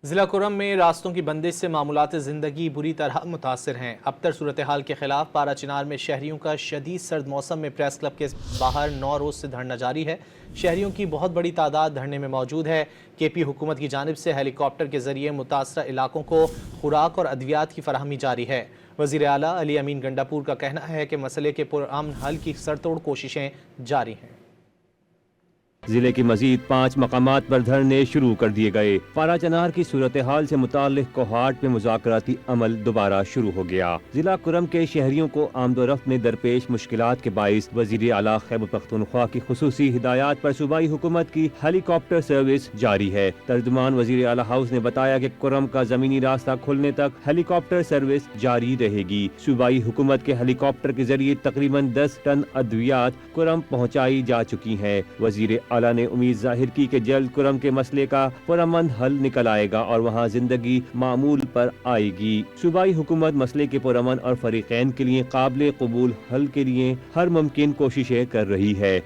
ضلع کرم میں راستوں کی بندش سے معمولات زندگی بری طرح متاثر ہیں۔ ابتر صورتحال کے خلاف پارا چنار میں شہریوں کا شدید سرد موسم میں پریس کلب کے باہر 9 روز سے دھرنا جاری ہے۔ شہریوں کی بہت بڑی تعداد دھرنے میں موجود ہے۔ کے پی حکومت کی جانب سے ہیلی کاپٹر کے ذریعے متاثرہ علاقوں کو خوراک اور ادویات کی فراہمی جاری ہے۔ وزیر اعلیٰ علی امین گنڈاپور کا کہنا ہے کہ مسئلے کے پرامن حل کی سرتوڑ کوششیں جاری ہیں۔ ضلع کے مزید 5 مقامات پر دھرنے شروع کر دیے گئے۔ پارا چنار کی صورتحال سے متعلق کوہاٹ میں مذاکراتی عمل دوبارہ شروع ہو گیا۔ ضلع کرم کے شہریوں کو آمد و رفت میں درپیش مشکلات کے باعث وزیر اعلیٰ خیبر پختونخوا کی خصوصی ہدایات پر صوبائی حکومت کی ہیلی کاپٹر سروس جاری ہے۔ ترجمان وزیر اعلیٰ ہاؤس نے بتایا کہ کرم کا زمینی راستہ کھلنے تک ہیلی کاپٹر سروس جاری رہے گی۔ صوبائی حکومت کے ہیلی کاپٹر کے ذریعے تقریباً 10 ٹن ادویات کرم پہنچائی جا چکی ہیں۔ وزیر اعلیٰ نے امید ظاہر کی کہ جلد کرم کے مسئلے کا پرامن حل نکل آئے گا اور وہاں زندگی معمول پر آئے گی۔ صوبائی حکومت مسئلے کے پرامن اور فریقین کے لیے قابل قبول حل کے لیے ہر ممکن کوششیں کر رہی ہے۔